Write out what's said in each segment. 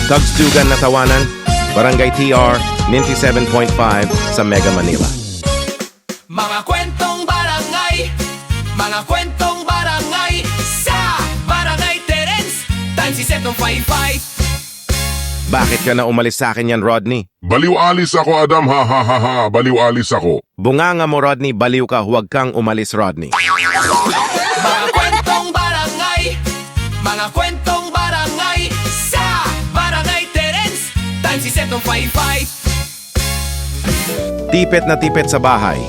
Tugstugan na Tawanan, Barangay TR, 97.5 sa Mega Manila. Mga kwentong barangay, mga kwentong barangay sa Barangay Terence, times isetong 55. Bakit ka na umalis sa akin yan, Rodney? Baliw alis ako, Adam, ha ha ha ha, baliw alis ako. Bunganga mo, Rodney, baliw ka, huwag kang umalis, Rodney. Mga kwentong barangay, mga kwentong barangay sa Barangay Terence, times isetong 55. Tipet na tipet sa bahay.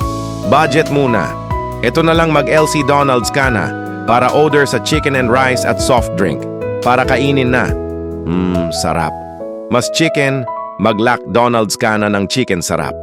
Budget muna. Ito na lang mag-LC Donald's ka na para order sa chicken and rice at soft drink. Para kainin na. Sarap. Mas chicken, mag-Lack Donald's ka na ng chicken sarap.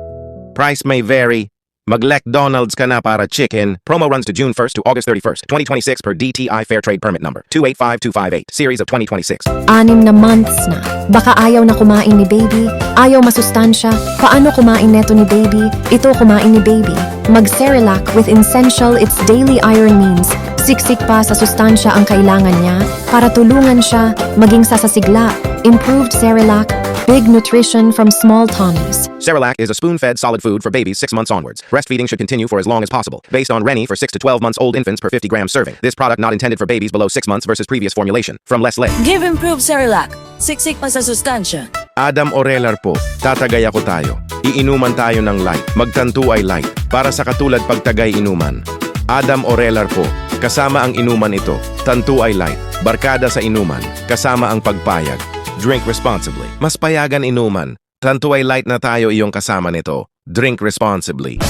Price may vary. Mag-Lack Donald's ka na para chicken. Promo runs to June 1st to August 31st, 2026 per DTI Fair Trade Permit Number 285258, Series of 2026. 6 na months na. Baka ayaw na kumain ni baby, ayaw masustansya. Paano kumain neto ni baby? Ito kumain ni baby. Mag-Cerelac with Essential its daily iron means. Siksik pa sa sustansya ang kailangan niya para tulungan siya maging sasasigla. Improved Cerelac, big nutrition from small tummies. Cerelac is a spoon-fed solid food for babies 6 months onwards. Breastfeeding should continue for as long as possible. Based on Rennie for 6 to 12 months old infants per 50 grams serving. This product not intended for babies below 6 months versus previous formulation. From Les Le. Give improved Cerelac. Siksik pa sa sustansya. Adam Orelar po, tatagay ako tayo. Iinuman tayo ng light. Magtanto ay light. Para sa katulad pagtagay inuman. Adam Orelar po, kasama ang inuman ito. Tanto ay light. Barkada sa inuman. Kasama ang pagpayag. Drink responsibly. Mas payagan inuman. Tanto ay light na tayo iyong kasama nito. Drink responsibly.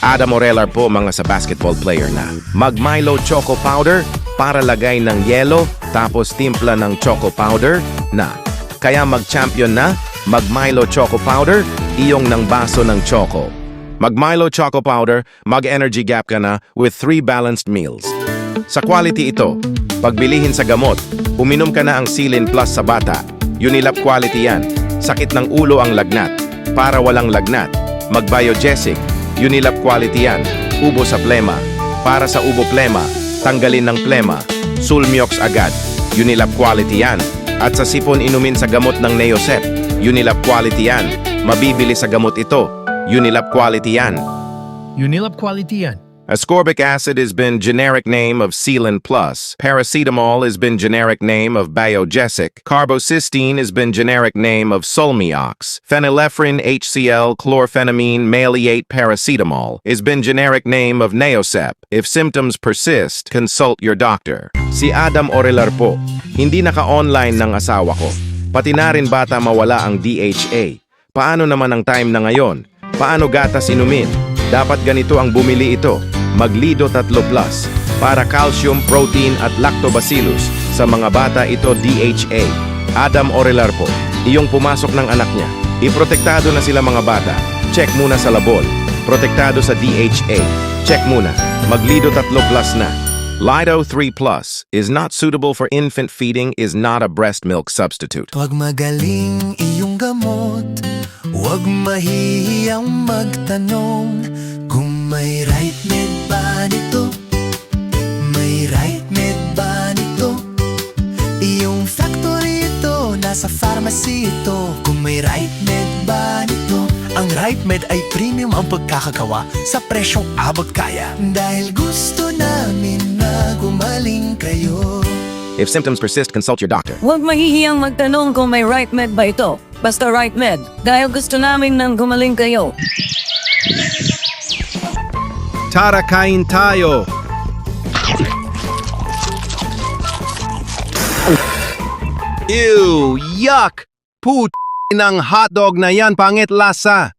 Adam Orelar po mga sa basketball player na. Mag-Milo Choco Powder para lagay ng yelo tapos timpla ng Choco Powder na. Kaya mag-champion na, mag-Milo Choco Powder, iyong ng baso ng Choco. Mag-Milo Choco Powder, mag-energy gap ka na with 3 balanced meals. Sa quality ito, pagbilihin sa gamot, uminom ka na ang Silin Plus sa bata. Unilab quality yan. Sakit ng ulo ang lagnat. Para walang lagnat. Mag-Biogesic. Unilab quality yan. Ubo sa plema. Para sa ubo plema. Tanggalin ng plema. Sulmiox agad. Unilab quality yan. At sa sipon inumin sa gamot ng Neosep. Unilab quality yan. Mabibili sa gamot ito. Unilab quality yan. Unilab quality yan. Ascorbic acid has been generic name of Sealant Plus. Paracetamol has been generic name of Biogesic. Carbocysteine has been generic name of Solmiox. Phenylephrine HCl chlorphenamine maleate paracetamol has been generic name of Neosep. If symptoms persist, consult your doctor. Si Adam Orelar po, hindi naka-online ng asawa ko. Pati na rin bata mawala ang DHA. Paano naman ang time na ngayon? Paano gatas inumin? Dapat ganito ang bumili ito. Maglido 3 Plus para calcium, protein at lactobacillus. Sa mga bata ito DHA. Adam Orelar po, iyong pumasok ng anak niya. Iprotektado na sila mga bata. Check muna sa labol. Protektado sa DHA. Check muna. Maglido 3 Plus na. Lido 3 Plus is not suitable for infant feeding, is not a breast milk substitute. Huwag magaling iyong gamot, huwag mahihiyang magtanong kung may right med ba nito, may right med ba nito. Iyong factory ito, nasa pharmacy ito, kung may right med ba nito. Ang right med ay premium ang pagkakagawa sa presyong abot kaya. Dahil gusto namin na gumaling kayo. If symptoms persist, consult your doctor. Huwag mahihiyang magtanong kung may right med ba ito. Basta right med. Dahil gusto namin nang gumaling kayo. Tara, kain tayo! Ew! Yuck! Ng hotdog na yan, pangit lasa!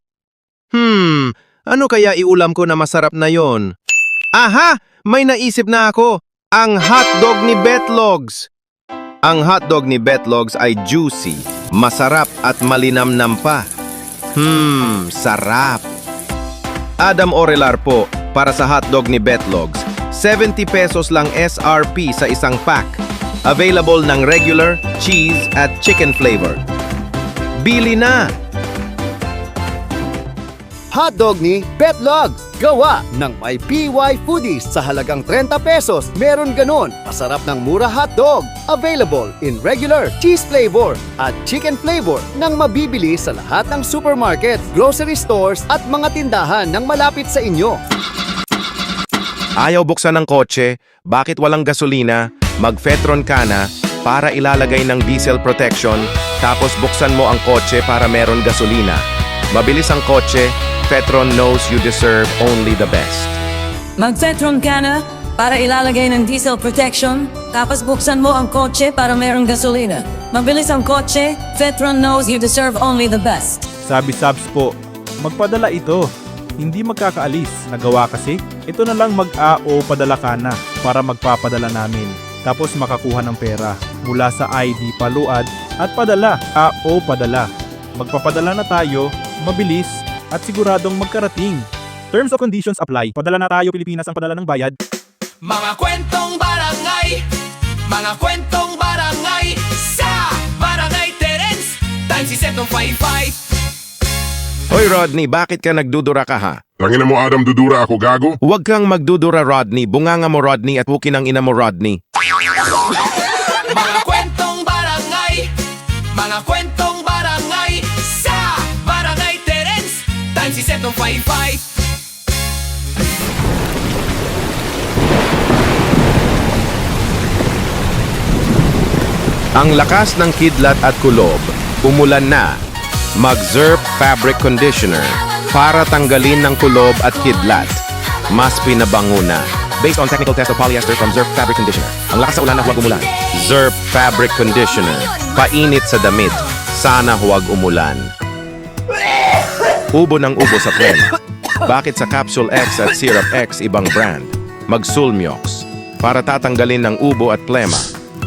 Ano kaya iulam ko na masarap na yon? Aha! May naisip na ako! Ang hotdog ni Betlogs! Ang hotdog ni Betlogs ay juicy, masarap at malinamnam pa. Sarap! Adam Orelar po, para sa hotdog ni Betlogs. 70 pesos lang SRP sa isang pack. Available ng regular, cheese at chicken flavor. Bili na! hotdog ni Betlog. Gawa ng may PY Foodies sa halagang 30 pesos. Meron ganun. Masarap ng mura hotdog. Available in regular, cheese flavor at chicken flavor nang mabibili sa lahat ng supermarket, grocery stores at mga tindahan ng malapit sa inyo. Ayaw buksan ng kotse, bakit walang gasolina? Mag-Fetron ka na para ilalagay ng diesel protection, tapos buksan mo ang kotse para meron gasolina. Mabilis ang kotse, Fetron knows you deserve only the best. Mag-Fetron ka na para ilalagay ng diesel protection, tapos buksan mo ang kotse para merong gasolina. Mabilis ang kotse, Fetron knows you deserve only the best. Sabi Sabs po, magpadala ito. Hindi magkakaalis. Nagawa kasi, ito na lang mag-AO padala ka na para magpapadala namin. Tapos makakuha ng pera mula sa ID paluad at padala, AO padala. Magpapadala na tayo, mabilis at siguradong magkarating. Terms of conditions apply. Padala na tayo Pilipinas ang padala ng bayad. Mga kwentong barangay, mga kwentong barangay sa Barangay Terence, times is 755. Hoy Rodney, bakit ka nagdudura ka ha? Tangina mo Adam, dudura ako gago. Huwag kang magdudura Rodney, bunganga mo Rodney at pukin ang ina mo Rodney. Mga kwentong barangay, mga kwentong barangay sa Barangay Terence, times is 755. Ang lakas ng kidlat at kulob, umulan na. Mag-Zerp Fabric Conditioner para tanggalin ng kulob at kidlat. Mas pinabango na. Based on technical test of polyester from Zerp Fabric Conditioner. Ang lakas sa ulan na huwag umulan. Zerp Fabric Conditioner. Painit sa damit. Sana huwag umulan. Ubo ng ubo sa plema. Bakit sa Capsule X at Syrup X ibang brand? Mag-Sulmiox. Para tatanggalin ng ubo at plema.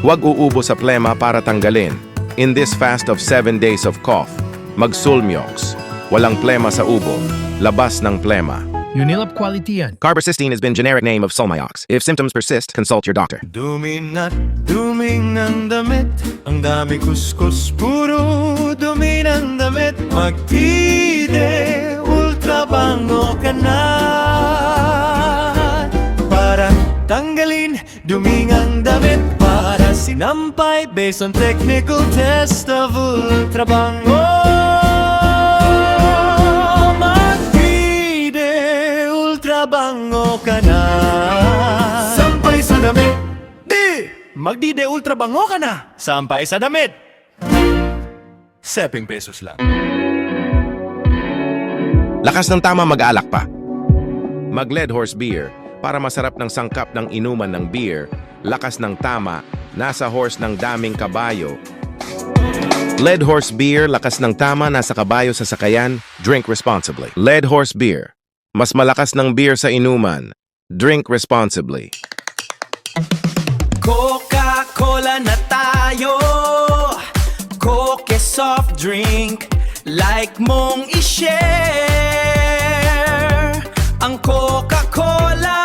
Huwag uubo sa plema para tanggalin. In this fast of 7 days of cough, mag-Sulmiox. Walang plema sa ubo. Labas ng plema. Unilab quality yan. Carbocisteine has been generic name of Sulmiox. If symptoms persist, consult your doctor. Duming ng damit, ang dami kuskus, puro dumi ng damit. Magtide, ultra bango ka na. Para tanggalin, duming ang damit. Para sinampay, based on technical test of ultra bango. Bango ka na. Sampay sa damit. Magdide ultra bango ka na. Sampay sa damit. 7 pesos lang. Lakas ng tama mag-alak pa. Mag-Lead Horse Beer para masarap ng sangkap ng inuman ng beer. Lakas ng tama, nasa horse ng daming kabayo. Lead Horse Beer, lakas ng tama, nasa kabayo sa sakayan. Drink responsibly. Lead Horse Beer. Mas malakas ng beer sa inuman. Drink responsibly. Coca-Cola na tayo. Coke soft drink. Like mong i-share. Ang Coca-Cola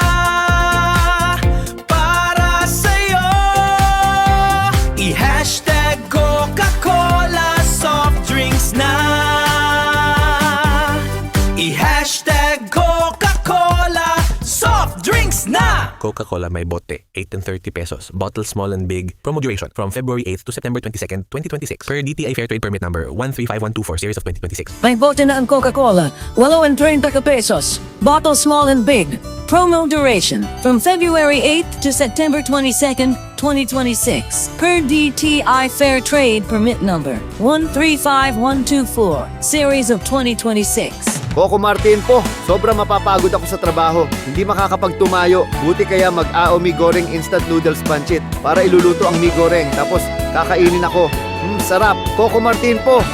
para sa'yo. I-hashtag Coca-Cola soft drinks na. I-hashtag Coca-Cola soft drinks na! Coca-Cola may bote, 8 and 30 pesos. Bottle small and big. Promo duration from February 8th to September 22nd, 2026. Per DTI Fair Trade Permit Number 135124 Series of 2026. May bote na ang Coca-Cola, 8 and 30 pesos. Bottle small and big. Promo duration from February 8th to September 22nd, 2026. Per DTI Fair Trade Permit Number 135124 Series of 2026. Coco Martin po, sobra mapapagod ako sa trabaho. Hindi makakapagtumayo. Buti kaya mag-AO Mi Goreng Instant Noodles Pancit para iluluto ang mi goreng tapos kakainin ako. Sarap. Coco Martin po.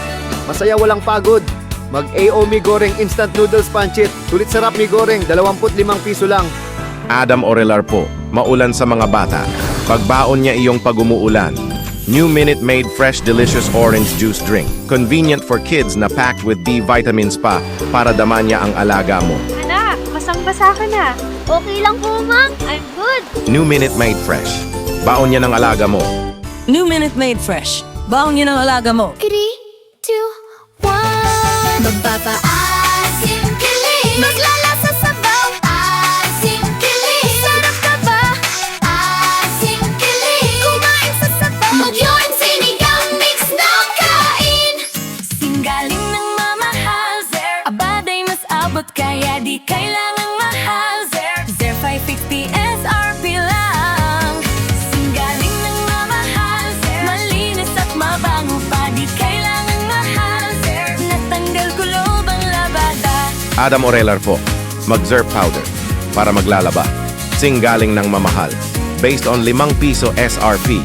Masaya walang pagod. Mag-AO Mi Goreng Instant Noodles Pancit. Sulit sarap mi goreng, 25 piso lang. Adam Orelar po, maulan sa mga bata. Pagbaon niya iyong pag-umuulan. New Minute Maid Fresh Delicious Orange Juice Drink. Convenient for kids na packed with B vitamins pa para daman niya ang alaga mo. Anak, basang-basa ka na. Okay lang po, ma'am. I'm good. New Minute Maid Fresh. Baon niya ng alaga mo. New Minute Maid Fresh. Baon niya ng alaga mo. 3, 2, 1. Magpapaasim ka na. kaya di kailangang mahal. Zer 550 SRP lang. Singgaling ng mamahal, malinis at mabango pa, di kailangang mahal. Natanggal kulob ang labada. Adam Orelar po, mag-Zerp powder para maglalaba. Singgaling ng mamahal. Based on 5 piso SRP.